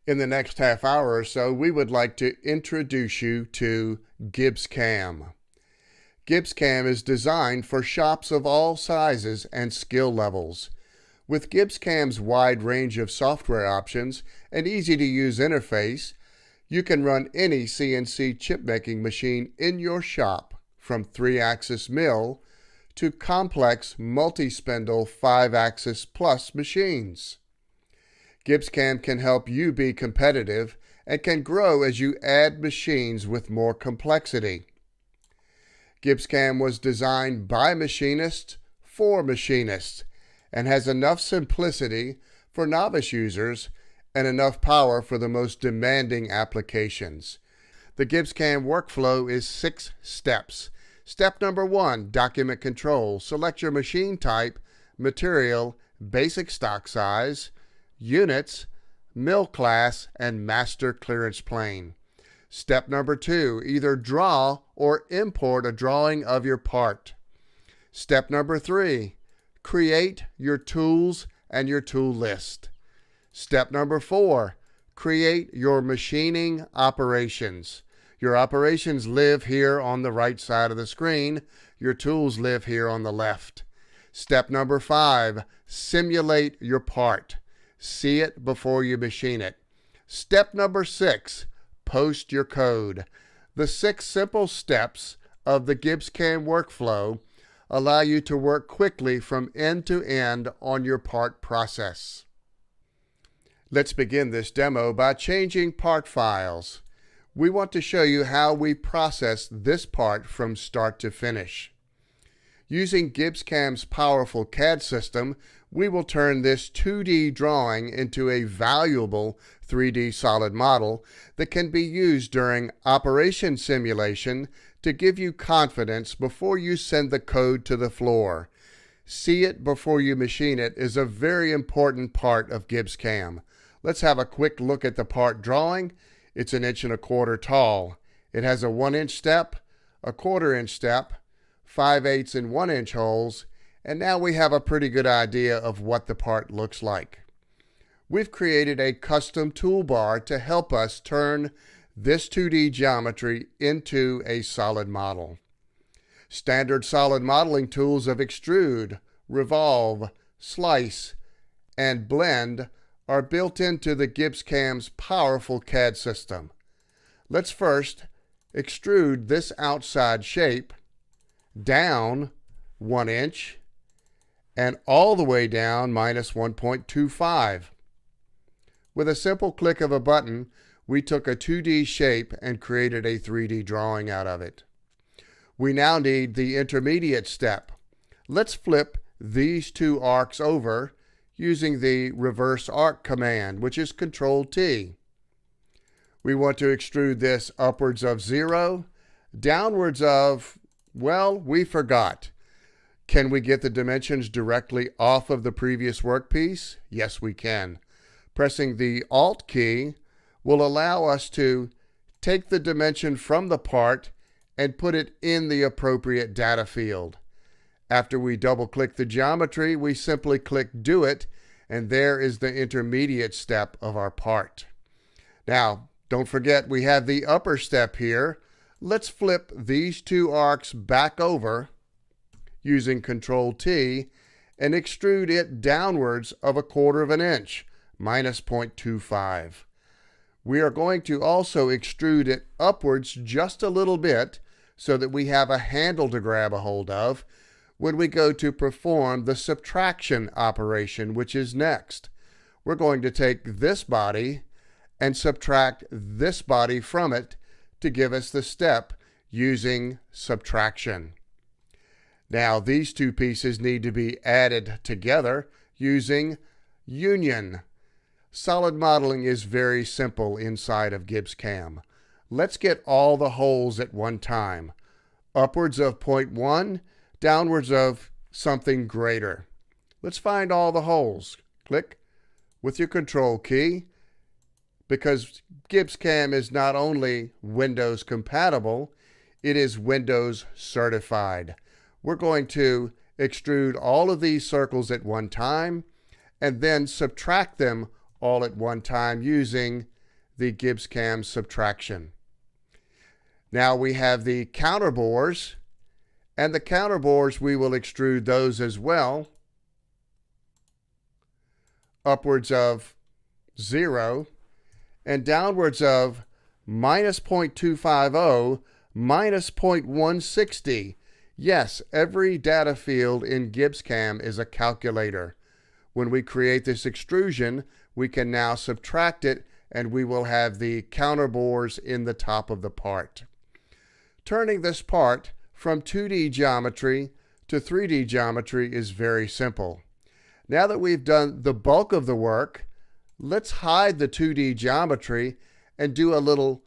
In the next half hour or so, we would like to introduce you to GibbsCAM. GibbsCAM is designed for shops of all sizes and skill levels. With GibbsCAM's wide range of software options and easy-to-use interface, you can run any CNC chip-making machine in your shop, from 3-axis mill to complex multi-spindle 5-axis plus machines. GibbsCAM can help you be competitive and can grow as you add machines with more complexity. GibbsCAM was designed by machinists for machinists and has enough simplicity for novice users and enough power for the most demanding applications. The GibbsCAM workflow is 6 steps. Step number 1, document control. Select your machine type, material, basic stock size, units, mill class, and master clearance plane. Step number 2, either draw or import a drawing of your part. Step number 3, create your tools and your tool list. Step number 4, create your machining operations. Your operations live here on the right side of the screen. Your tools live here on the left. Step number 5, simulate your part. See it before you machine it. Step number 6, post your code. The 6 simple steps of the GibbsCAM workflow allow you to work quickly from end to end on your part process. Let's begin this demo by changing part files. We want to show you how we process this part from start to finish. Using GibbsCAM's powerful CAD system, we will turn this 2D drawing into a valuable 3D solid model that can be used during operation simulation to give you confidence before you send the code to the floor. See it before you machine it is a very important part of GibbsCAM. Let's have a quick look at the part drawing. It's 1.25 inches tall. It has a 1-inch step, a 1/4-inch step, 5/8 and 1-inch holes, and now we have a pretty good idea of what the part looks like. We've created a custom toolbar to help us turn this 2D geometry into a solid model. Standard solid modeling tools of extrude, revolve, slice, and blend are built into the GibbsCAM's powerful CAD system. Let's first extrude this outside shape down 1 inch and all the way down -1.25. With a simple click of a button, we took a 2D shape and created a 3D drawing out of it. We now need the intermediate step. Let's flip these 2 arcs over using the reverse arc command, which is Control-T. We want to extrude this upwards of 0, downwards of, well, we forgot. Can we get the dimensions directly off of the previous workpiece? Yes, we can. Pressing the Alt key will allow us to take the dimension from the part and put it in the appropriate data field. After we double-click the geometry, we simply click Do It, and there is the intermediate step of our part. Now, don't forget we have the upper step here. Let's flip these 2 arcs back over using Control-T and extrude it downwards of 1/4 inch, -0.25. We are going to also extrude it upwards just a little bit so that we have a handle to grab a hold of when we go to perform the subtraction operation, which is next. We're going to take this body and subtract this body from it to give us the step using subtraction. Now these 2 pieces need to be added together using union. Solid modeling is very simple inside of GibbsCAM. Let's get all the holes at one time. Upwards of 0.1, downwards of something greater. Let's find all the holes. Click with your Control key. Because GibbsCAM is not only Windows compatible, it is Windows certified. We're going to extrude all of these circles at one time and then subtract them all at one time using the GibbsCAM subtraction. Now we have the counter bores, and the counter bores, we will extrude those as well, upwards of 0 and downwards of minus 0.250, minus 0.160. Yes, every data field in GibbsCAM is a calculator. When we create this extrusion, we can now subtract it, and we will have the counter bores in the top of the part. Turning this part from 2D geometry to 3D geometry is very simple. Now that we've done the bulk of the work, let's hide the 2D geometry and do a little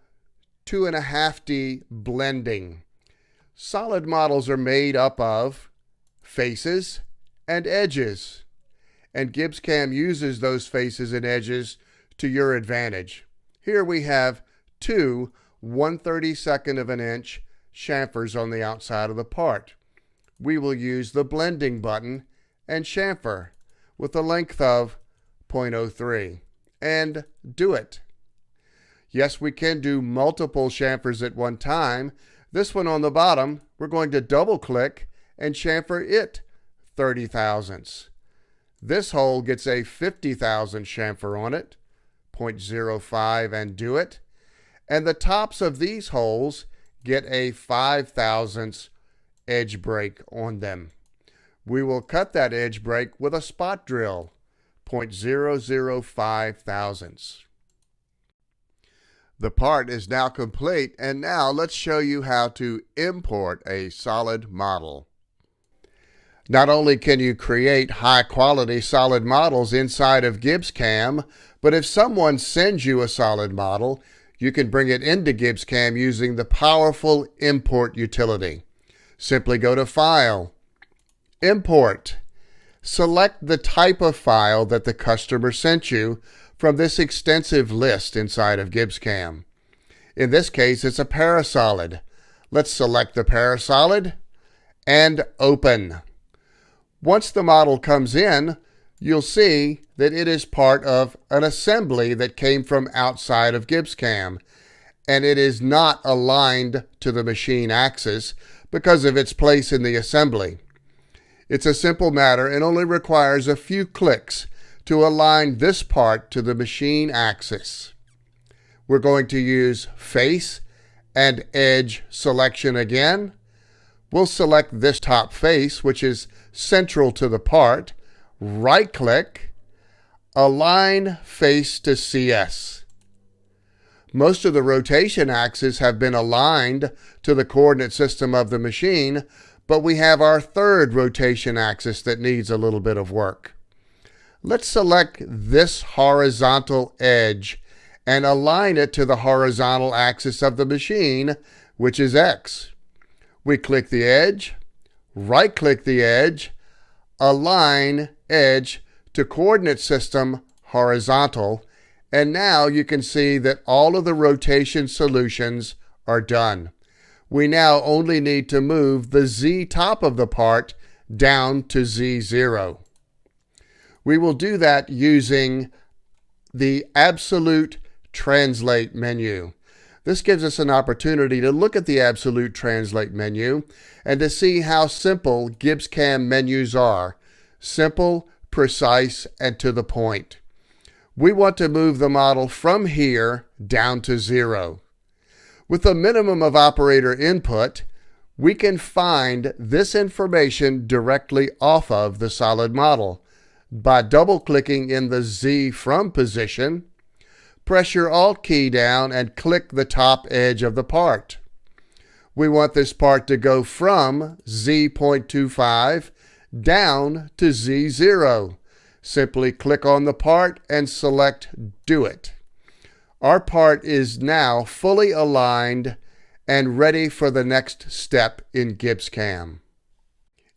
2.5D blending. Solid models are made up of faces and edges, and GibbsCAM uses those faces and edges to your advantage. Here we have two 1/32 of an inch chamfers on the outside of the part. We will use the blending button and chamfer with a length of 0.03 and do it. Yes, we can do multiple chamfers at one time. This one on the bottom, we're going to double click and chamfer it 30 thousandths. This hole gets a 50,000 chamfer on it, 0.05 and do it. And the tops of these holes get a 5 thousandths edge break on them. We will cut that edge break with a spot drill, 0.005 thousandths. The part is now complete, and now let's show you how to import a solid model. Not only can you create high-quality solid models inside of GibbsCAM, but if someone sends you a solid model, you can bring it into GibbsCAM using the powerful import utility. Simply go to File, Import. Select the type of file that the customer sent you from this extensive list inside of GibbsCAM. In this case, it's a parasolid. Let's select the parasolid and open. Once the model comes in, you'll see that it is part of an assembly that came from outside of GibbsCAM, and it is not aligned to the machine axis because of its place in the assembly. It's a simple matter and only requires a few clicks to align this part to the machine axis. We're going to use face and edge selection again. We'll select this top face, which is central to the part, right-click, align face to CS. Most of the rotation axes have been aligned to the coordinate system of the machine, but we have our third rotation axis that needs a little bit of work. Let's select this horizontal edge and align it to the horizontal axis of the machine, which is X. We click the edge, right-click the edge, align edge to coordinate system horizontal, and now you can see that all of the rotation solutions are done. We now only need to move the Z top of the part down to Z0. We will do that using the Absolute Translate menu. This gives us an opportunity to look at the Absolute Translate menu and to see how simple GibbsCAM menus are. Simple, precise, and to the point. We want to move the model from here down to 0. With a minimum of operator input, we can find this information directly off of the solid model by double-clicking in the Z from position. Press your Alt key down and click the top edge of the part. We want this part to go from Z.25 down to Z0. Simply click on the part and select Do It. Our part is now fully aligned and ready for the next step in GibbsCAM.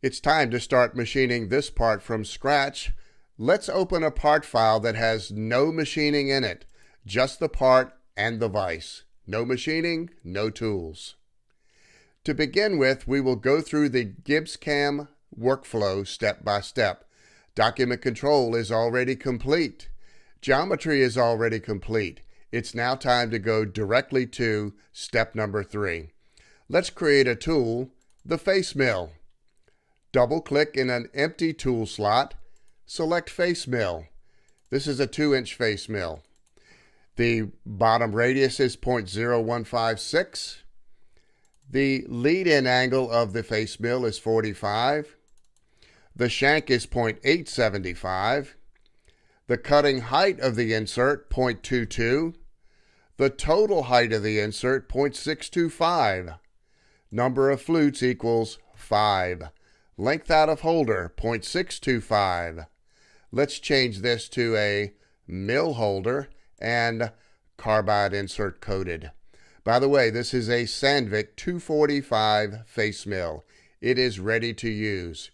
It's time to start machining this part from scratch. Let's open a part file that has no machining in it, just the part and the vise. No machining, no tools. To begin with, we will go through the GibbsCAM workflow step by step. Document control is already complete. Geometry is already complete. It's now time to go directly to step number 3. Let's create a tool, the face mill. Double-click in an empty tool slot, select face mill. This is a 2-inch face mill. The bottom radius is 0.0156. The lead-in angle of the face mill is 45. The shank is 0.875. The cutting height of the insert, 0.22. The total height of the insert, 0.625. Number of flutes equals 5. Length out of holder, 0.625. Let's change this to a mill holder and carbide insert coated. By the way, this is a Sandvik 245 face mill. It is ready to use.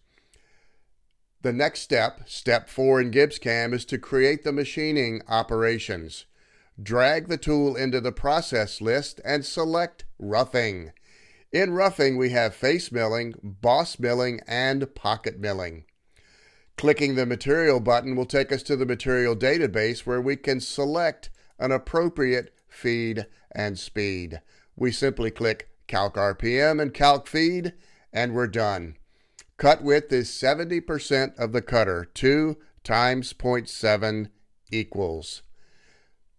The next step, step 4 in GibbsCAM, is to create the machining operations. Drag the tool into the process list and select roughing. In roughing, we have face milling, boss milling, and pocket milling. Clicking the material button will take us to the material database where we can select an appropriate feed and speed. We simply click Calc RPM and Calc Feed, and we're done. Cut width is 70% of the cutter. 2 times 0.7 equals.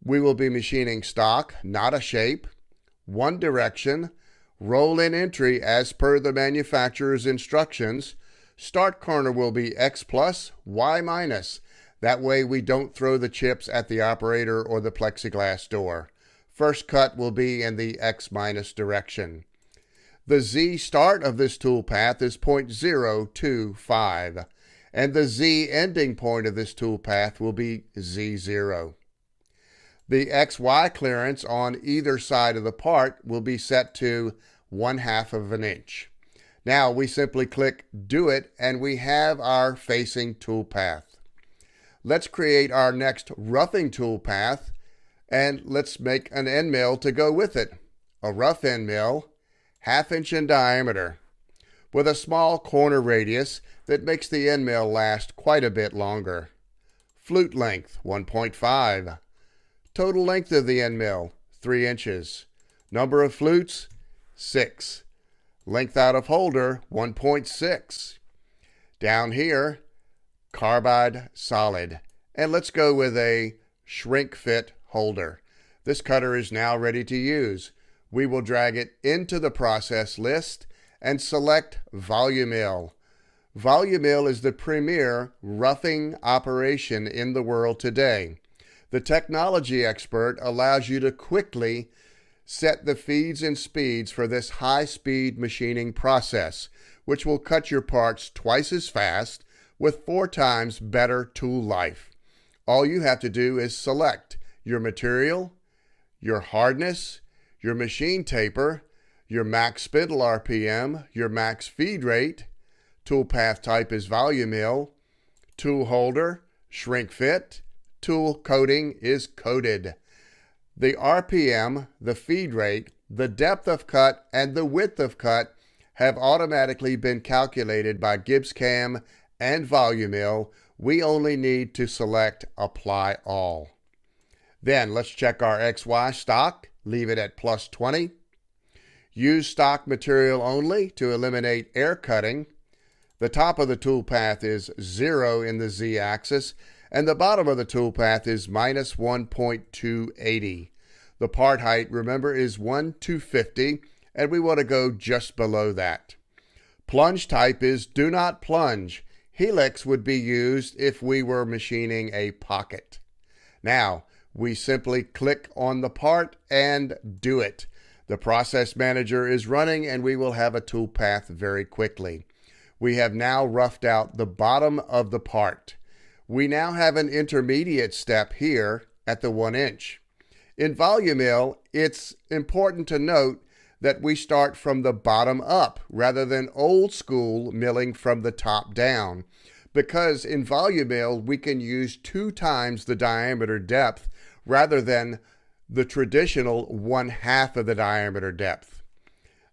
We will be machining stock, not a shape, one direction, roll-in entry as per the manufacturer's instructions. Start corner will be X plus, Y minus. That way we don't throw the chips at the operator or the plexiglass door. First cut will be in the X minus direction. The Z start of this toolpath is 0.025, and the Z ending point of this toolpath will be Z0. The XY clearance on either side of the part will be set to 1/2 of an inch. Now we simply click Do It, and we have our facing toolpath. Let's create our next roughing toolpath, and let's make an end mill to go with it. A rough end mill, 1/2 inch in diameter, with a small corner radius that makes the end mill last quite a bit longer. Flute length, 1.5. Total length of the end mill, 3 inches. Number of flutes, 6. Length out of holder, 1.6. Down here, carbide solid. And let's go with a shrink fit holder. This cutter is now ready to use. We will drag it into the process list and select volume mill. Volume mill is the premier roughing operation in the world today. The technology expert allows you to quickly set the feeds and speeds for this high-speed machining process, which will cut your parts twice as fast with 4 times better tool life. All you have to do is select your material, your hardness, your machine taper, your max spindle RPM, your max feed rate, toolpath type is volume mill, tool holder, shrink fit, tool coating is coated. The RPM, the feed rate, the depth of cut, and the width of cut have automatically been calculated by GibbsCAM and volume mill. We only need to select Apply All. Then let's check our XY stock, leave it at +20. Use stock material only to eliminate air cutting. The top of the toolpath is 0 in the Z-axis, and the bottom of the toolpath is -1.280. The part height, remember, is 1/250, and we want to go just below that. Plunge type is do not plunge. Helix would be used if we were machining a pocket. Now, we simply click on the part and do it. The process manager is running, and we will have a toolpath very quickly. We have now roughed out the bottom of the part. We now have an intermediate step here at the 1 inch. In volume mill, it's important to note that we start from the bottom up rather than old school milling from the top down, because in volume mill we can use 2 times the diameter depth rather than the traditional 1/2 of the diameter depth.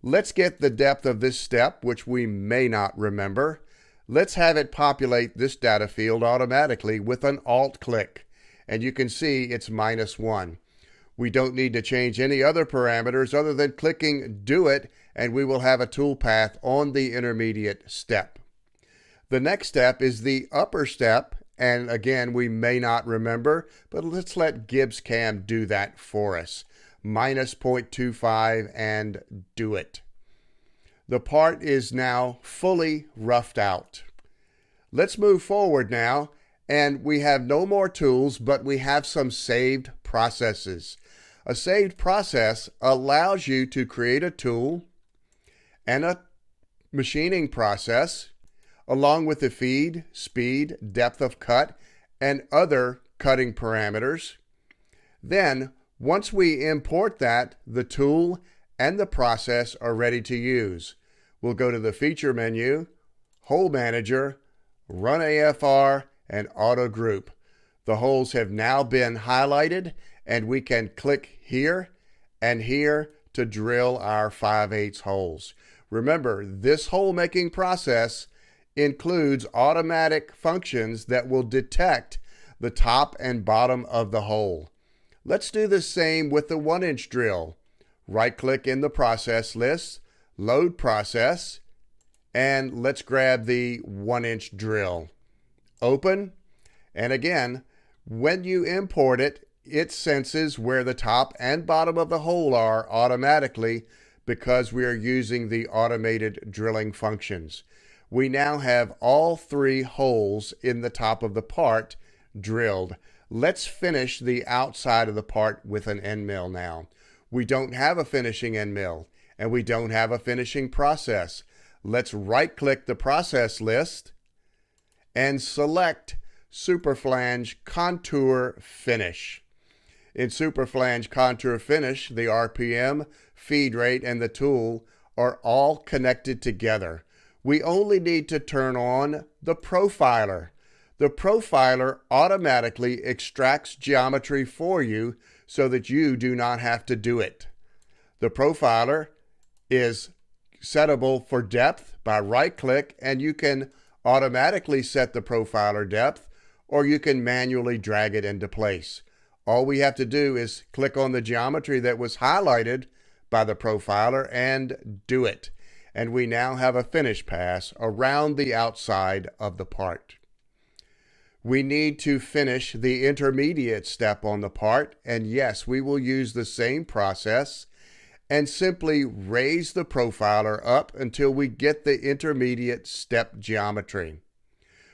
Let's get the depth of this step, which we may not remember. Let's have it populate this data field automatically with an Alt click, and you can see it's -1. We don't need to change any other parameters other than clicking Do It, and we will have a toolpath on the intermediate step. The next step is the upper step, and again, we may not remember, but let's let GibbsCAM do that for us. Minus 0.25 and do it. The part is now fully roughed out. Let's move forward now, and we have no more tools, but we have some saved processes. A saved process allows you to create a tool and a machining process, along with the feed, speed, depth of cut, and other cutting parameters. Then, once we import that, the tool and the process are ready to use. We'll go to the Feature menu, Hole Manager, Run AFR, and Auto Group. The holes have now been highlighted, and we can click here and here to drill our 5/8 holes. Remember, this hole making process includes automatic functions that will detect the top and bottom of the hole. Let's do the same with the 1-inch drill. Right-click in the process list, load process, and let's grab the 1-inch drill. Open, and again, when you import it, it senses where the top and bottom of the hole are automatically because we are using the automated drilling functions. We now have all 3 holes in the top of the part drilled. Let's finish the outside of the part with an end mill now. We don't have a finishing end mill, and we don't have a finishing process. Let's right-click the process list and select Superflange Contour Finish. In Superflange Contour Finish, the RPM, feed rate, and the tool are all connected together. We only need to turn on the profiler. The profiler automatically extracts geometry for you so that you do not have to do it. The profiler is settable for depth by right-click, and you can automatically set the profiler depth, or you can manually drag it into place. All we have to do is click on the geometry that was highlighted by the profiler and do it. And we now have a finish pass around the outside of the part. We need to finish the intermediate step on the part, and yes, we will use the same process and simply raise the profiler up until we get the intermediate step geometry.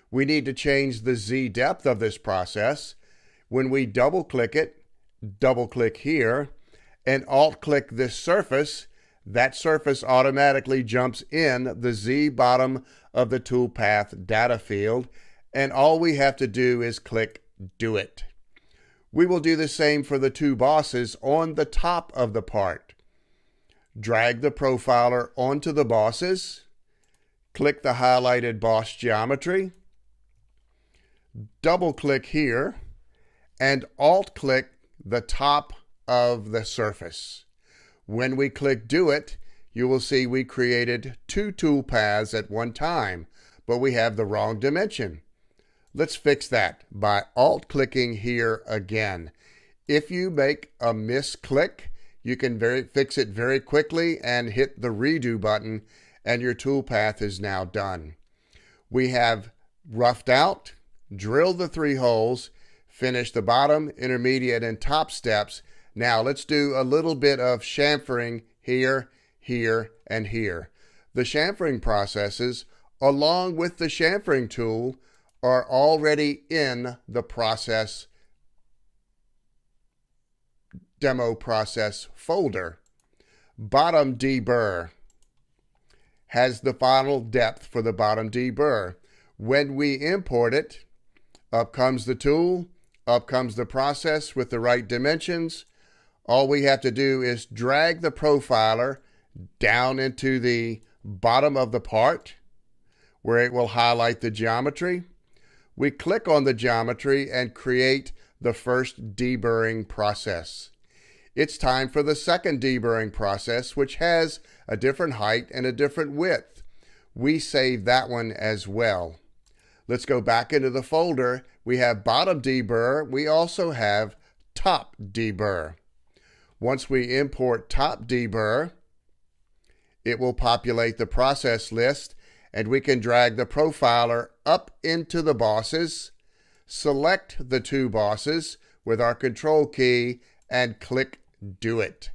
We need to change the Z depth of this process. When we double-click it, double-click here, and alt-click this surface, that surface automatically jumps in the Z bottom of the toolpath data field, and all we have to do is click Do It. We will do the same for the 2 bosses on the top of the part. Drag the profiler onto the bosses, click the highlighted boss geometry, double-click here, and alt-click the top of the surface. When we click Do It, you will see we created 2 tool paths at one time, but we have the wrong dimension. Let's fix that by alt-clicking here again. If you make a misclick, you can fix it very quickly and hit the redo button, and your toolpath is now done. We have roughed out, drilled the 3 holes, finished the bottom, intermediate, and top steps. Now let's do a little bit of chamfering here, here, and here. The chamfering processes, along with the chamfering tool, are already in the process demo process folder. Bottom deburr has the final depth for the bottom deburr. When we import it, up comes the tool, up comes the process with the right dimensions. All we have to do is drag the profiler down into the bottom of the part where it will highlight the geometry. We click on the geometry and create the first deburring process. It's time for the second deburring process, which has a different height and a different width. We save that one as well. Let's go back into the folder. We have bottom deburr. We also have top deburr. Once we import top deburr, it will populate the process list, and we can drag the profiler up into the bosses, select the two bosses with our control key, and click Do It.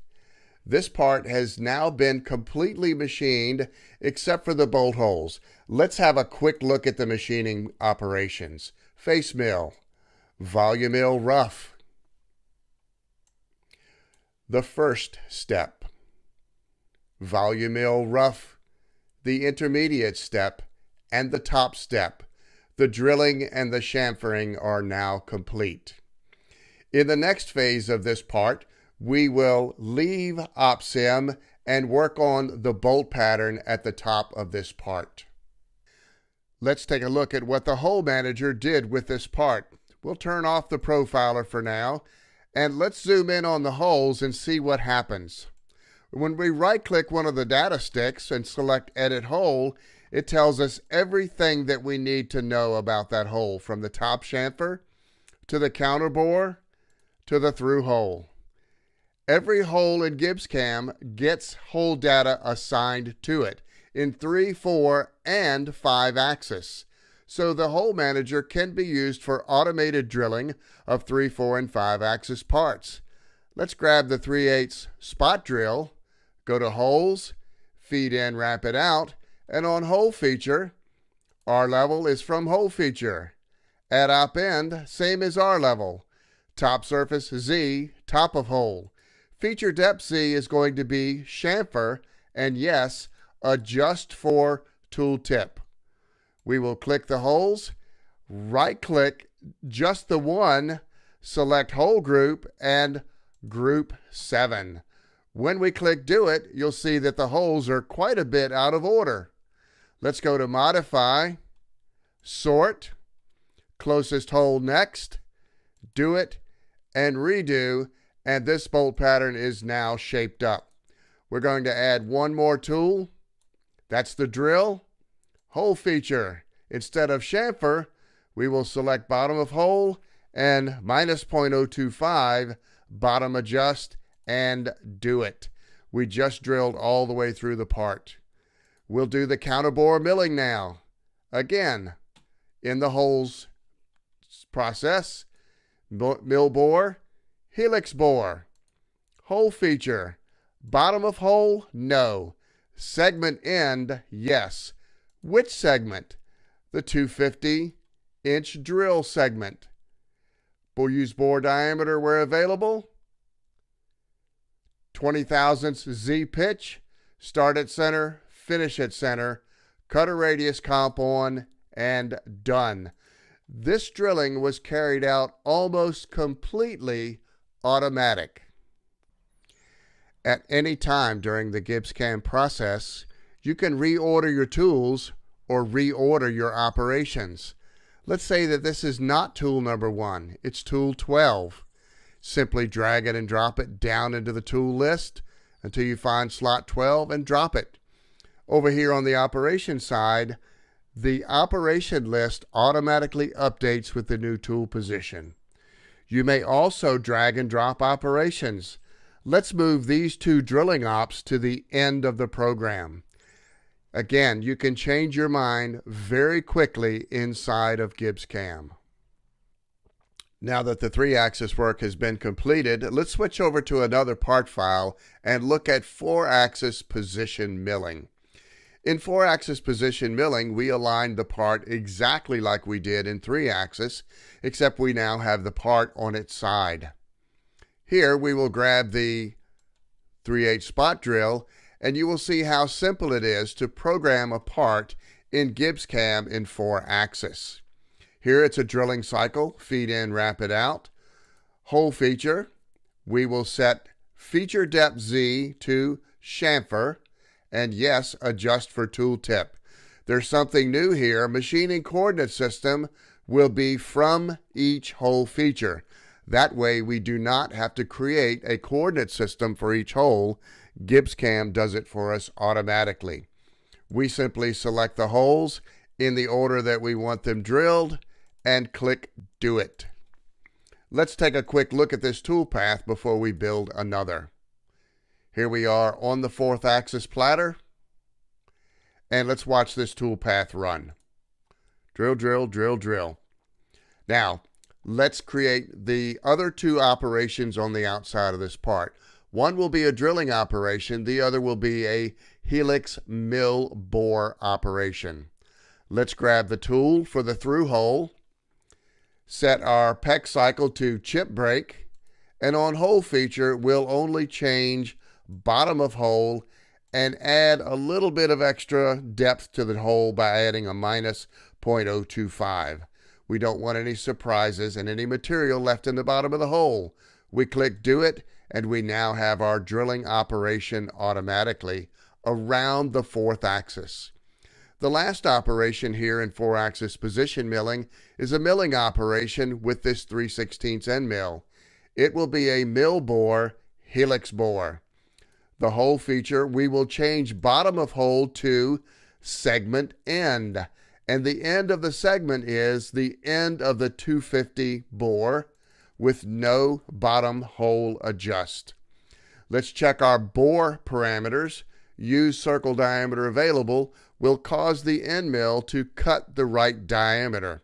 This part has now been completely machined except for the bolt holes. Let's have a quick look at the machining operations. Face mill, volume mill rough, the first step, volume mill rough, the intermediate step, and the top step. The drilling and the chamfering are now complete. In the next phase of this part, we will leave OpSim and work on the bolt pattern at the top of this part. Let's take a look at what the hole manager did with this part. We'll turn off the profiler for now, and let's zoom in on the holes and see what happens. When we right-click one of the data sticks and select Edit Hole, it tells us everything that we need to know about that hole, from the top chamfer to the counterbore to the through hole. Every hole in GibbsCAM gets hole data assigned to it in 3, 4, and 5 axis. So the hole manager can be used for automated drilling of 3, 4, and 5 axis parts. Let's grab the 3/8 spot drill, go to Holes, Feed In, Wrap It Out, and on Hole Feature, R level is from Hole Feature. At Op End, same as R level. Top surface Z, top of hole. Feature depth Z is going to be chamfer, and yes, adjust for tool tip. We will click the holes, right click just the one, select hole group, and group 7. When we click Do It, you'll see that the holes are quite a bit out of order. Let's go to Modify, Sort, closest hole next, Do It, and Redo, and this bolt pattern is now shaped up. We're going to add one more tool. That's the drill. Hole feature. Instead of chamfer, we will select bottom of hole and minus 0.025, bottom adjust, and do it. We just drilled all the way through the part. We'll do the counterbore milling now. Again, in the holes process, mill bore, helix bore, hole feature, bottom of hole, no. Segment end, yes. Which segment? The 250-inch drill segment. We'll use bore diameter where available. 20 thousandths Z pitch, start at center, finish at center, cut a radius comp on, and done. This drilling was carried out almost completely automatic. At any time during the GibbsCAM process, you can reorder your tools or reorder your operations. Let's say that this is not tool number 1, it's tool 12. Simply drag it and drop it down into the tool list until you find slot 12 and drop it. Over here on the operation side, the operation list automatically updates with the new tool position. You may also drag and drop operations. Let's move these two drilling ops to the end of the program. Again, you can change your mind very quickly inside of GibbsCAM. Now that the 3-axis work has been completed, let's switch over to another part file and look at 4-axis position milling. In 4-axis position milling, we aligned the part exactly like we did in 3-axis, except we now have the part on its side. Here we will grab the 3/8 spot drill, and you will see how simple it is to program a part in GibbsCAM in 4-axis. Here it's a drilling cycle, feed in, wrap it out. Hole feature, we will set feature depth Z to chamfer, and yes, adjust for tool tip. There's something new here. Machining coordinate system will be from each hole feature. That way we do not have to create a coordinate system for each hole. GibbsCAM does it for us automatically. We simply select the holes in the order that we want them drilled and click Do It. Let's take a quick look at this toolpath before we build another. Here we are on the 4th axis platter. And let's watch this toolpath run. Drill, drill, drill, drill. Now, let's create the other 2 operations on the outside of this part. One will be a drilling operation. The other will be a helix mill bore operation. Let's grab the tool for the through hole, set our PEX cycle to chip break, and on hole feature, we'll only change bottom of hole and add a little bit of extra depth to the hole by adding a minus 0.025. We don't want any surprises and any material left in the bottom of the hole. We click Do It, and we now have our drilling operation automatically around the 4th axis. The last operation here in 4-axis position milling is a milling operation with this 3/16 end mill. It will be a mill bore, helix bore. The hole feature, we will change bottom of hole to segment end. And the end of the segment is the end of the 250 bore with no bottom hole adjust. Let's check our bore parameters. Use circle diameter available will cause the end mill to cut the right diameter.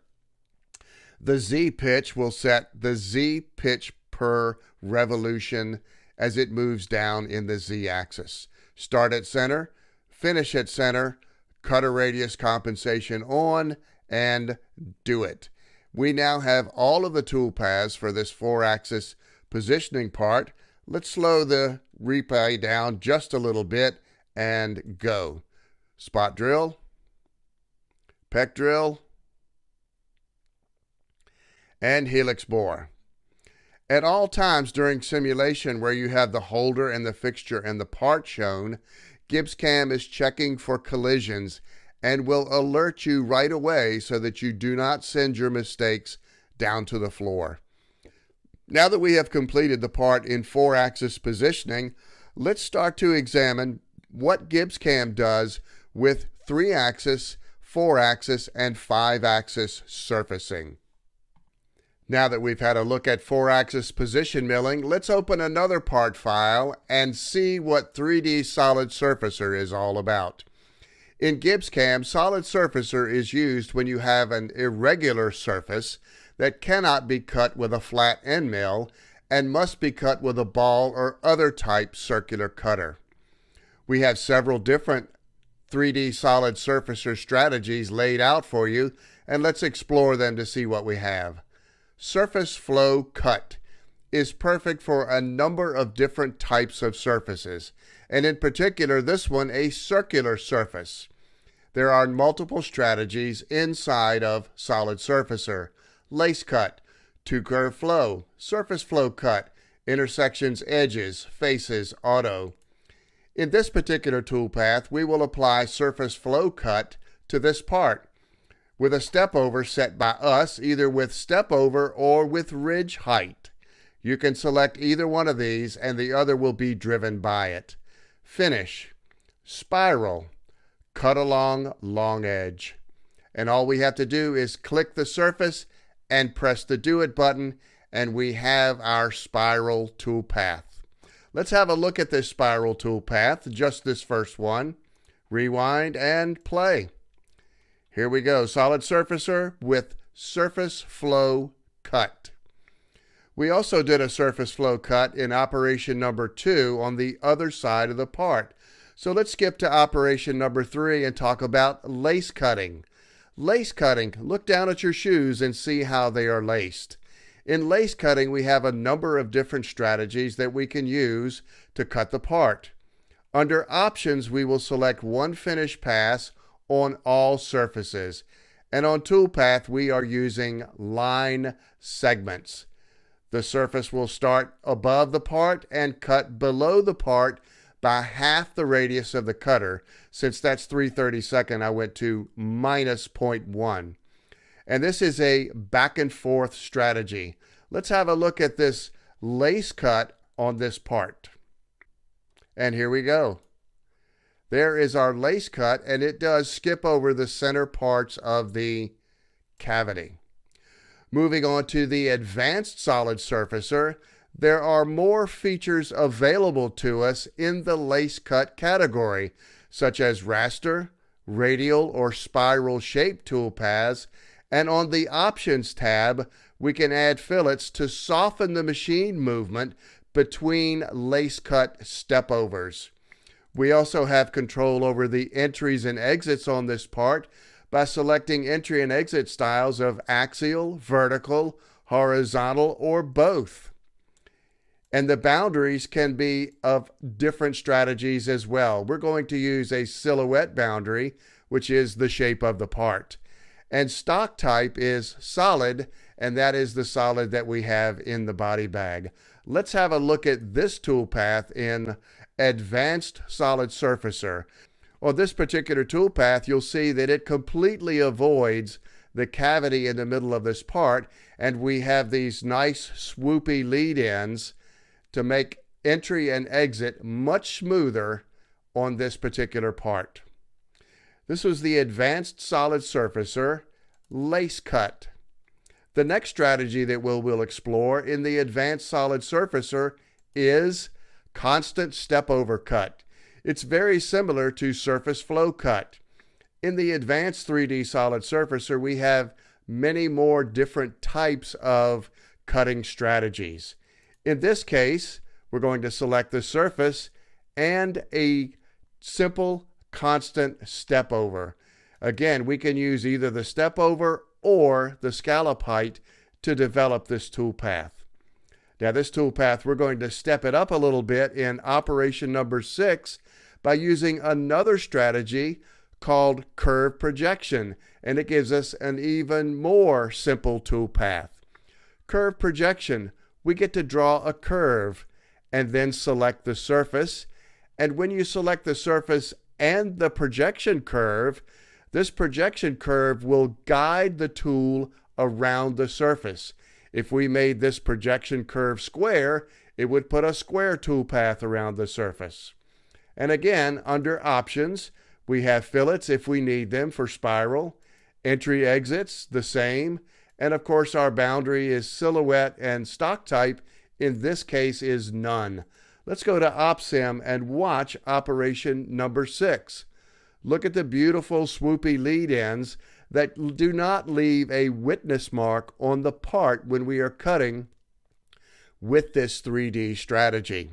The Z pitch will set the Z pitch per revolution as it moves down in the Z axis. Start at center, finish at center, cutter radius compensation on, and do it. We now have all of the tool paths for this 4-axis positioning part. Let's slow the replay down just a little bit and go. Spot drill, PEX drill, and helix bore. At all times during simulation where you have the holder and the fixture and the part shown, GibbsCAM is checking for collisions and will alert you right away so that you do not send your mistakes down to the floor. Now that we have completed the part in 4-axis positioning, let's start to examine what GibbsCAM does with 3-axis, 4-axis, and 5-axis surfacing. Now that we've had a look at 4-axis position milling, let's open another part file and see what 3D SolidSurfacer is all about. In GibbsCAM, SolidSurfacer is used when you have an irregular surface that cannot be cut with a flat end mill and must be cut with a ball or other type circular cutter. We have several different 3D SolidSurfacer strategies laid out for you, and let's explore them to see what we have. Surface flow cut is perfect for a number of different types of surfaces, and in particular this one, a circular surface. There are multiple strategies inside of SolidSurfacer: lace cut, two-curve flow, surface flow cut, intersections, edges, faces, auto. In this particular toolpath, we will apply surface flow cut to this part with a step over set by us, either with step over or with ridge height. You can select either one of these and the other will be driven by it. Finish, spiral, cut along long edge. And all we have to do is click the surface and press the Do It button, and we have our spiral toolpath. Let's have a look at this spiral toolpath, just this first one. Rewind and play. Here we go, SolidSurfacer with surface flow cut. We also did a surface flow cut in operation number 2 on the other side of the part. So let's skip to operation number 3 and talk about lace cutting. Lace cutting, look down at your shoes and see how they are laced. In lace cutting, we have a number of different strategies that we can use to cut the part. Under options, we will select one finish pass on all surfaces. And on toolpath, we are using line segments. The surface will start above the part and cut below the part by half the radius of the cutter. Since that's 3/32, I went to minus 0.1. And this is a back and forth strategy. Let's have a look at this lace cut on this part. And here we go. There is our lace cut, and it does skip over the center parts of the cavity. Moving on to the advanced SolidSurfacer, there are more features available to us in the lace cut category, such as raster, radial, or spiral shape toolpaths, and on the Options tab, we can add fillets to soften the machine movement between lace cut stepovers. We also have control over the entries and exits on this part by selecting entry and exit styles of axial, vertical, horizontal, or both. And the boundaries can be of different strategies as well. We're going to use a silhouette boundary, which is the shape of the part. And stock type is solid, and that is the solid that we have in the body bag. Let's have a look at this toolpath in Advanced SolidSurfacer. On this particular toolpath, you'll see that it completely avoids the cavity in the middle of this part, and we have these nice swoopy lead ends to make entry and exit much smoother on this particular part. This was the Advanced SolidSurfacer Lace Cut. The next strategy that we'll explore in the Advanced SolidSurfacer is Constant Step-Over Cut. It's very similar to Surface Flow Cut. In the Advanced 3D SolidSurfacer, we have many more different types of cutting strategies. In this case, we're going to select the surface and a simple constant step over. Again, we can use either the step over or the scallop height to develop this toolpath. Now this toolpath, we're going to step it up a little bit in operation number 6 by using another strategy called curve projection, and it gives us an even more simple toolpath. Curve projection, we get to draw a curve and then select the surface, and when you select the surface and the projection curve, this projection curve will guide the tool around the surface. If we made this projection curve square, it would put a square toolpath around the surface. And again, under Options, we have fillets if we need them for spiral, entry exits, the same, and of course our boundary is silhouette, and stock type in this case is none. Let's go to OpSim and watch operation number 6. Look at the beautiful swoopy lead ends that do not leave a witness mark on the part when we are cutting with this 3D strategy.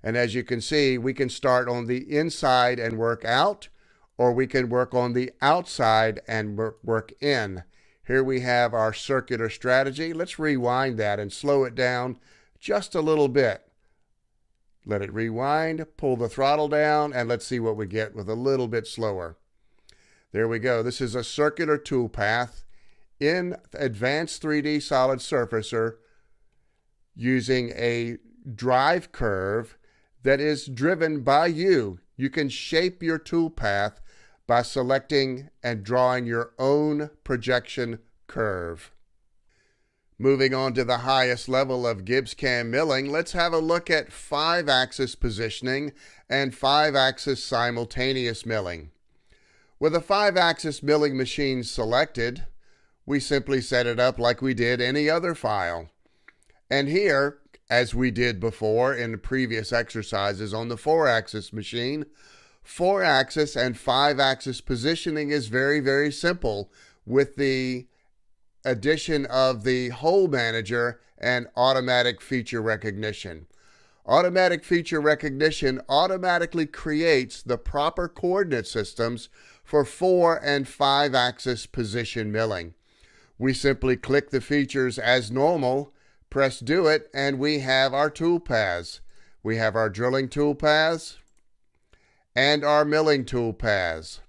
And as you can see, we can start on the inside and work out, or we can work on the outside and work in. Here we have our circular strategy. Let's rewind that and slow it down just a little bit. Let it rewind, pull the throttle down, and let's see what we get with a little bit slower. There we go. This is a circular toolpath in Advanced 3D SolidSurfacer using a drive curve that is driven by you. You can shape your toolpath by selecting and drawing your own projection curve. Moving on to the highest level of GibbsCAM milling, let's have a look at 5-axis positioning and 5-axis simultaneous milling. With a 5-axis milling machine selected, we simply set it up like we did any other file. And here, as we did before in the previous exercises on the 4-axis machine, 4-axis and 5-axis positioning is very, very simple with the addition of the hole manager and automatic feature recognition. Automatic feature recognition automatically creates the proper coordinate systems for 4 and 5-axis position milling. We simply click the features as normal, press do it, and we have our tool paths. We have our drilling tool paths and our milling tool paths.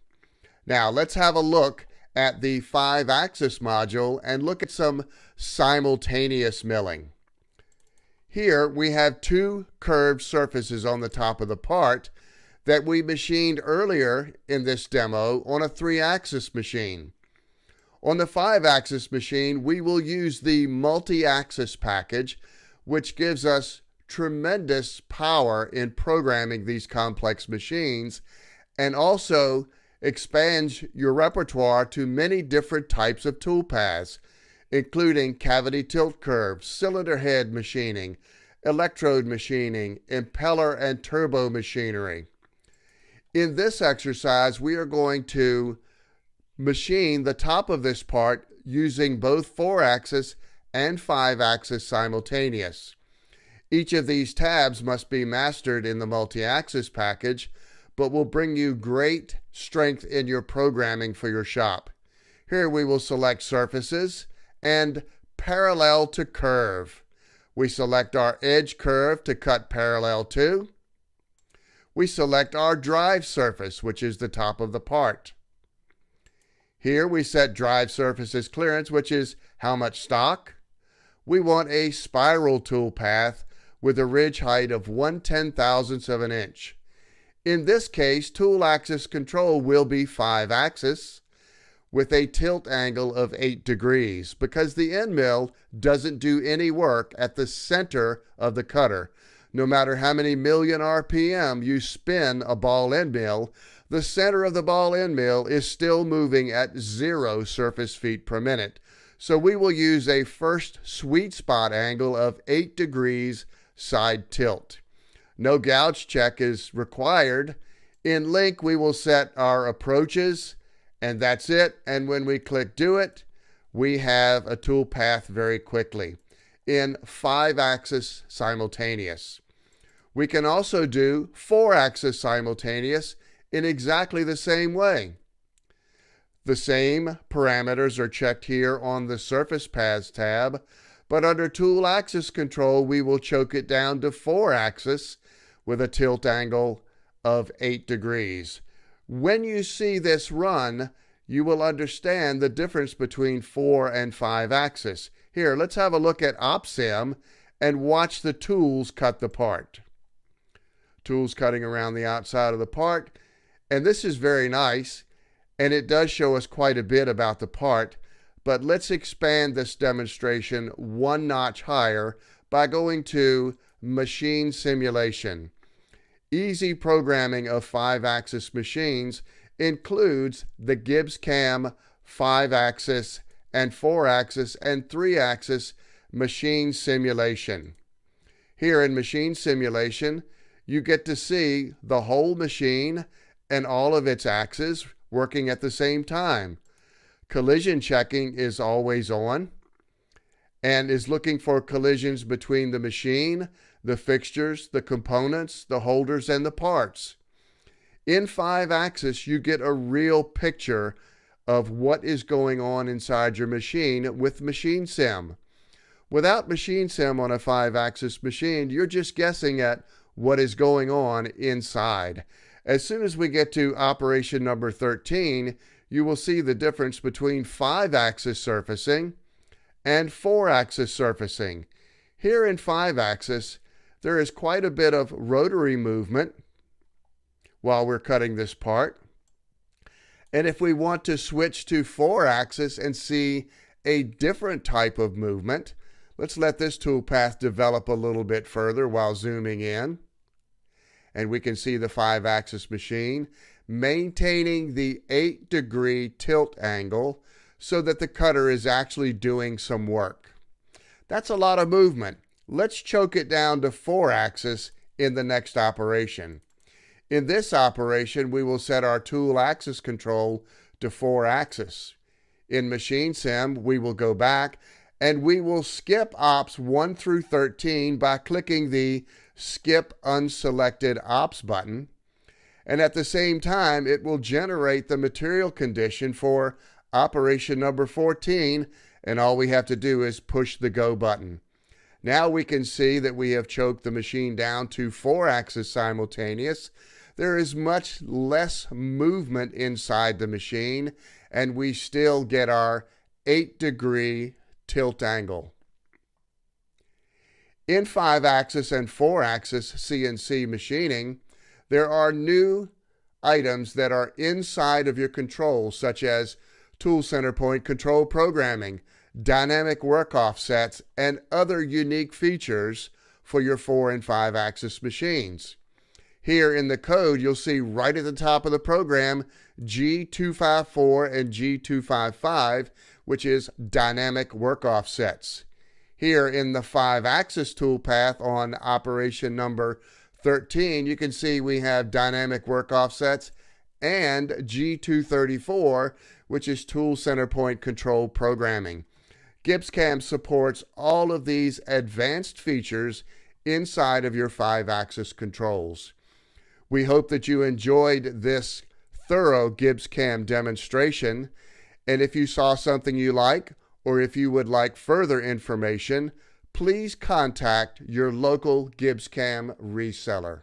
Now let's have a look at the 5-axis module and look at some simultaneous milling. Here we have 2 curved surfaces on the top of the part that we machined earlier in this demo on a 3-axis machine. On the 5-axis machine, we will use the multi-axis package, which gives us tremendous power in programming these complex machines, and also expands your repertoire to many different types of toolpaths. including cavity tilt curves, cylinder head machining, electrode machining, impeller and turbo machinery. In this exercise, we are going to machine the top of this part using both 4-axis and 5-axis simultaneous. Each of these tabs must be mastered in the multi-axis package, but will bring you great strength in your programming for your shop. Here we will select surfaces and parallel to curve. We select our edge curve to cut parallel to. We select our drive surface, which is the top of the part. Here we set drive surface's clearance, which is how much stock. We want a spiral tool path with a ridge height of 1/10,000th of an inch. In this case, tool axis control will be 5-axis with a tilt angle of 8 degrees because the end mill doesn't do any work at the center of the cutter. No matter how many million RPM you spin a ball end mill, the center of the ball end mill is still moving at 0 surface feet per minute. So we will use a first sweet spot angle of 8 degrees side tilt. No gouge check is required. In link, we will set our approaches, and that's it. And when we click do it, we have a tool path very quickly in 5-axis simultaneous. We can also do 4-axis simultaneous in exactly the same way. The same parameters are checked here on the Surface Paths tab, but under Tool Axis Control, we will choke it down to 4-axis with a tilt angle of 8 degrees. When you see this run, you will understand the difference between 4 and 5-axis. Here, let's have a look at OpSim and watch the tools cut the part. Tools cutting around the outside of the part, and this is very nice, and it does show us quite a bit about the part, but let's expand this demonstration one notch higher by going to Machine Simulation. Easy programming of 5-axis machines includes the GibbsCAM 5-axis and 4-axis and 3-axis machine simulation. Here in Machine Simulation, you get to see the whole machine and all of its axes working at the same time. Collision checking is always on and is looking for collisions between the machine, the fixtures, the components, the holders, and the parts. In 5-axis, you get a real picture of what is going on inside your machine with Machine Sim. Without Machine Sim on a 5-axis machine, you're just guessing at what is going on inside. As soon as we get to operation number 13, you will see the difference between 5-axis surfacing and 4-axis surfacing. Here in 5-axis, there is quite a bit of rotary movement while we're cutting this part. And if we want to switch to 4-axis and see a different type of movement, let's let this toolpath develop a little bit further while zooming in. And we can see the 5-axis machine maintaining the 8-degree tilt angle so that the cutter is actually doing some work. That's a lot of movement. Let's choke it down to 4-axis in the next operation. In this operation, we will set our tool axis control to 4-axis. In Machine Sim, we will go back and we will skip ops 1 through 13 by clicking the Skip Unselected Ops button. And at the same time, it will generate the material condition for operation number 14, and all we have to do is push the Go button. Now we can see that we have choked the machine down to 4-axis simultaneous. There is much less movement inside the machine, and we still get our 8-degree tilt angle. In 5-axis and 4-axis CNC machining, there are new items that are inside of your controls, such as tool center point control programming, dynamic work offsets, and other unique features for your 4 and 5-axis machines. Here in the code, you'll see right at the top of the program G254 and G255, which is dynamic work offsets. Here in the 5-axis toolpath on operation number 13, you can see we have dynamic work offsets and G234, which is tool center point control programming. GibbsCAM supports all of these advanced features inside of your 5-axis controls. We hope that you enjoyed this thorough GibbsCAM demonstration, and if you saw something you like, or if you would like further information, please contact your local GibbsCAM reseller.